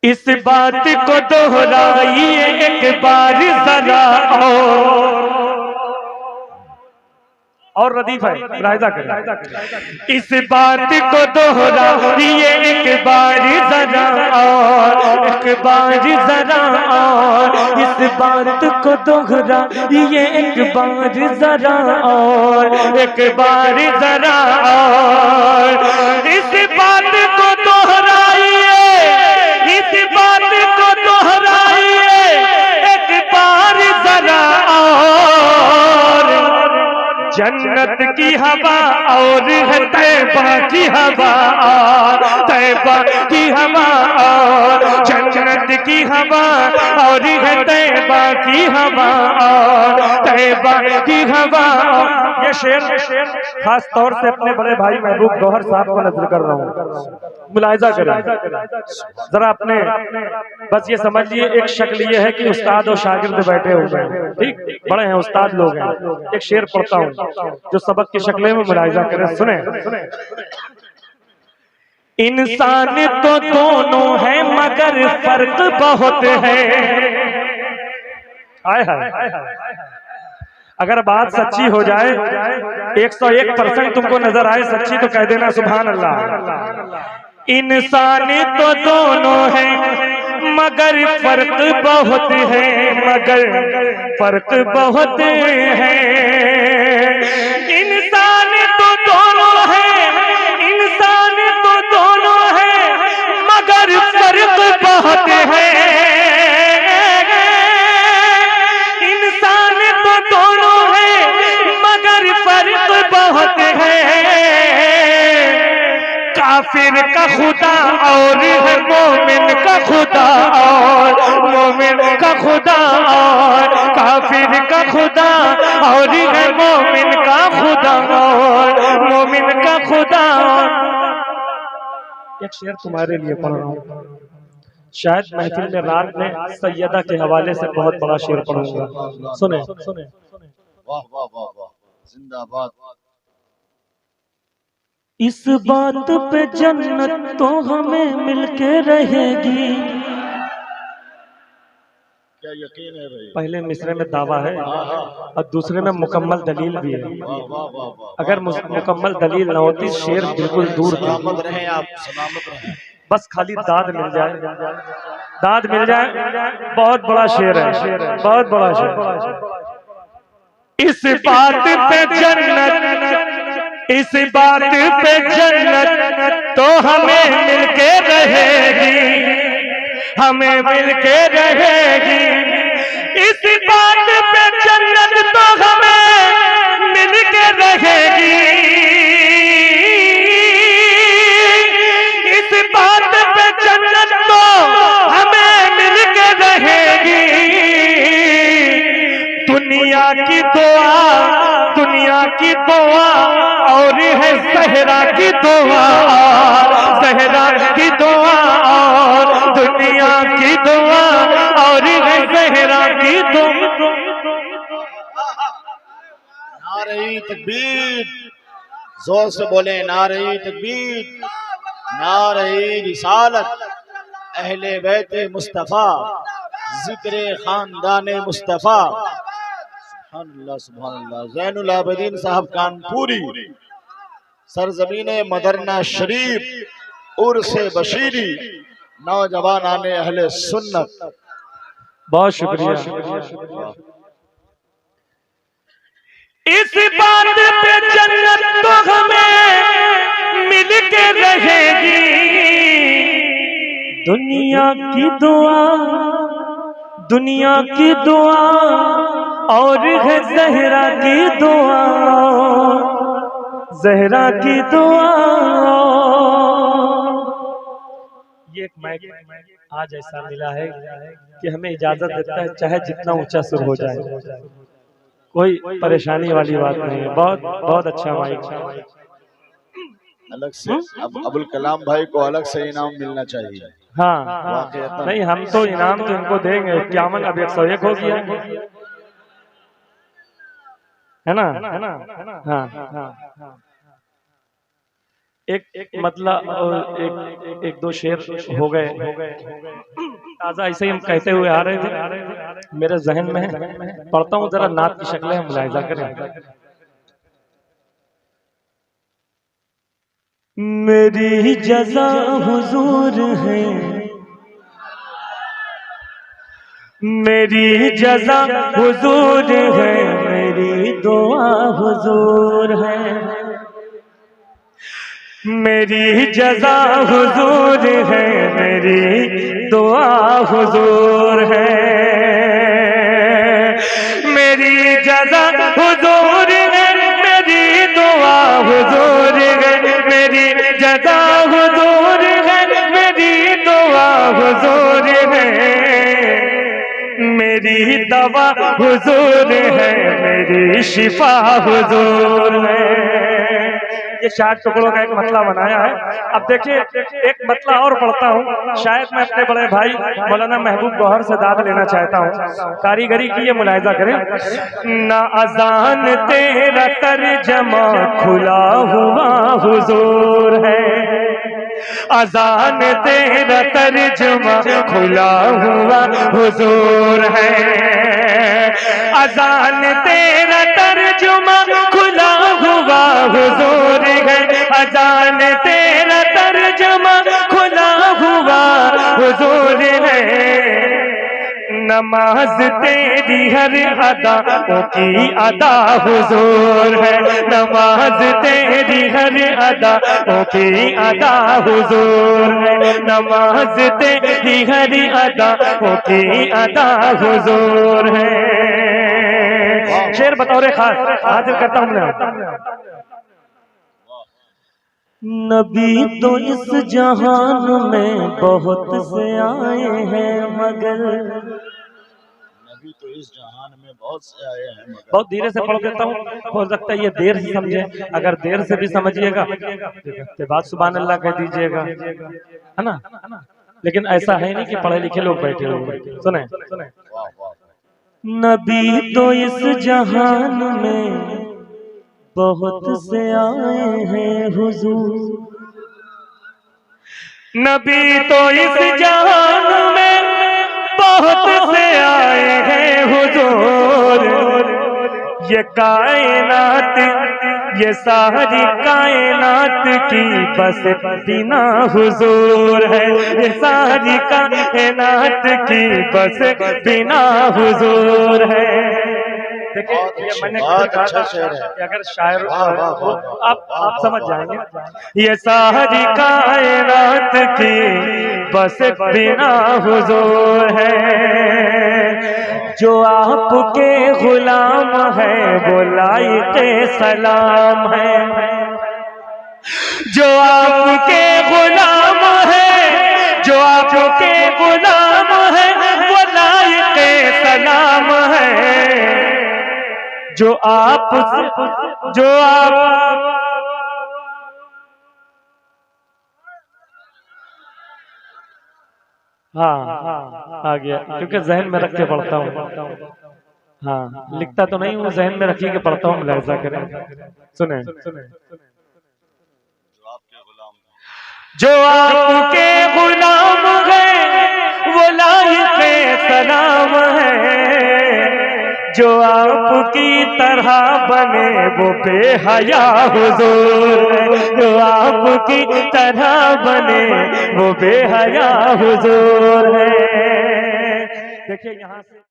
इस बात को दोहराइए एक बार जरा और रदीफ है रायदा करें। इस बात को दोहराइए एक बार जरा और एक बार जरा और इस बात को दोहराइए एक बार जरा और एक बार जरा और इस बात को दोहराइए इस बात को दोहराइए एक बार जरा और जन्नत की हवा और है तैबा की हवा और तैबा की हवा और जन्नत की हवा और है तैबा की हवा और तैबा की हवा। ये शेर खास तौर से अपने बड़े भाई महबूब गौहर साहब को नजर कर रहा हूँ, मुलाहिजा करें जरा अपने। बस ये समझ लिए एक शक्ल ये है कि उस्ताद और शागिर्द बैठे हुए हैं, ठीक बड़े हैं उस्ताद लोग हैं। एक शेर पढ़ता हूँ जो सबक की शक्लें में मुलाहिजा करें, सुने। इंसान तो दोनों है मगर फर्क बहुत है। आए हाय अगर बात सच्ची हो जाए 101% तुमको नजर आए सच्ची तो कह देना सुभान अल्लाह। इंसान तो दोनों है मगर फर्क बहुत है मगर फर्क बहुत है। इंसान तो दोनों है इंसान तो दोनों है मगर फर्क बहुत है। इंसान तो दोनों है मगर फर्क बहुत है। काफिर का खुदा और है मोमिन का खुदा और मोमिन का खुदा और काफिर का खुदा और है मोमिन का खुदा और मोमिन का खुदा। एक शेर तुम्हारे लिए पढ़ रहा हूँ, शायद महफिल में रात में सैयदा के हवाले से बहुत बड़ा शेर पढ़ूंगा, सुने। वाह वाह वाह वाह, जिंदाबाद। इस बात पे जन्नत तो हमें मिलके रहेगी। क्या यकीन है भाई? पहले मिसरे में दावा है और दूसरे में मुकम्मल दलील भी है। वाह वाह वाह वाह। अगर मुकम्मल दलील न होती शेर बिल्कुल दूर था। सलामत रहें आप, सलामत रहें। बस खाली दाद मिल जाए, दाद मिल जाए। बहुत बड़ा शेर है, बहुत बड़ा शेर। इस बात पे जन्नत इस बात पे जन्नत तो हमें मिलके रहेगी हमें मिलके रहेगी। इस बात पे जन्नत तो हमें मिलके रहेगी। इस बात पे जन्नत तो हमें मिलके रहेगी। दुनिया की दुआ और है सहरा की दुआ सहरा की दुआ और दुनिया की दुआ और है सहरा की दुआ। नारे तकबीर, जोर से बोले नारे तकबीर, नारे रिसालत, अहले बैत मुस्तफा, जिक्र खानदान मुस्तफा। सुभान अल्लाह। ज़ैनुल आबिदीन साहब कानपुरी, सरजमीन मदरना शरीफ, उर्से बशीरी, नौजवान आने अहले सुन्नत। बहुत शुक्रिया। इस बात पे जन्नत तो हमें मिल के रहेगी। दुनिया की दुआ और है ज़हरा की दुआ ज़हरा की दुआ। ये एक माइक आज ऐसा मिला है कि हमें इजाजत देता है चाहे जितना ऊंचा सुर हो जाए, कोई परेशानी वाली बात नहीं है। बहुत बहुत अच्छा माइक। अलग से अब अबुल कलाम भाई को अलग से इनाम मिलना चाहिए। हाँ नहीं, हम तो इनाम तो इनको देंगे। 51 अब 101 हो गया है ना। हाँ एक मतलब एक दो शेर हो गए ताजा ऐसे ही हम कहते हुए आ रहे थे, मेरे जहन में है, पढ़ता हूँ जरा नात की शक्लें हम मुलाहिजा करें। मेरी जज़ा हुजूर है, मेरी जज़ा हुजूर है, मेरी दुआ हुजूर है, मेरी जज़ा हुजूर है, मेरी दुआ हुजूर है, मेरी जज़ा हुजूर है, मेरी दुआ हुजूर है, मेरी जज़ा हुजूर है, मेरी दुआ हुजूर है, मेरी दवा हुजूर है, मेरी शिफा हुजूर है। ये 4 टुकड़ों का एक मतला बनाया है। अब देखिए एक मतला और पढ़ता हूँ, शायद मैं अपने बड़े भाई मौलाना महबूब गौहर से दाद लेना चाहता हूँ, कारीगरी की ये मुलाहिजा करें। ना अजान तेरा तर्जमा खुला हुआ हुजूर है, अजान तेरा तर्जुमा खुला हुआ हुजूर है, अजान तेरा तर्जुमा खुला हुआ हुजूर है, अजान तेरा तर्जुमा खुला हुआ हुजूर है, नमाज तेरी हर अदाओं की अदा हुजूर है, नमाज तेरी हर अदाओं की अदा हुजूर है, नमाज तेरी हर अदाओं की अदा हुजूर है। शेर बतौर खास हाजिर करता हूँ। नबी तो इस जहान में बहुत से आए हैं मगर, नबी तो इस जहान में बहुत से आए हैं मगर, बहुत धीरे से पढ़ देता हूँ, हो सकता है ये देर से समझे, अगर देर से भी समझिएगा तो बात सुभान अल्लाह कह दीजिएगा, है ना। लेकिन ऐसा है नहीं कि पढ़े लिखे लोग बैठे हुए। सुने, नबी तो इस जहान में बहुत से आए हैं हुजूर, नबी तो इस जहान में बहुत से आए हैं हुजूर, ये कायनात ये सारी कायनात की बस बिना हुजूर है, ये सारी कायनात की बस बिना हुजूर है। देखिए ये मैंने अच्छा शेर है, अगर शायर आप समझ जाएंगे, ये सारी कायनात की बस बिना हुजूर है, जो आपके गुलाम है वो लाइक़े सलाम है, जो आपके गुलाम है, जो आपके गुलाम है वो लाइक़े सलाम है, जो आप हाँ आ गया, क्योंकि जहन में रख के पढ़ता हूँ। हाँ लिखता तो नहीं हूँ, जहन में रखी के पढ़ता हूँ, मुलाहिजा करें। सुने, जो आपके गुलाम है वो लाइक़े सलाम है, जो आपकी तरह बने वो बेहया हुजूर है, जो आपकी तरह बने वो बेहया हुजूर है। देखिए यहाँ से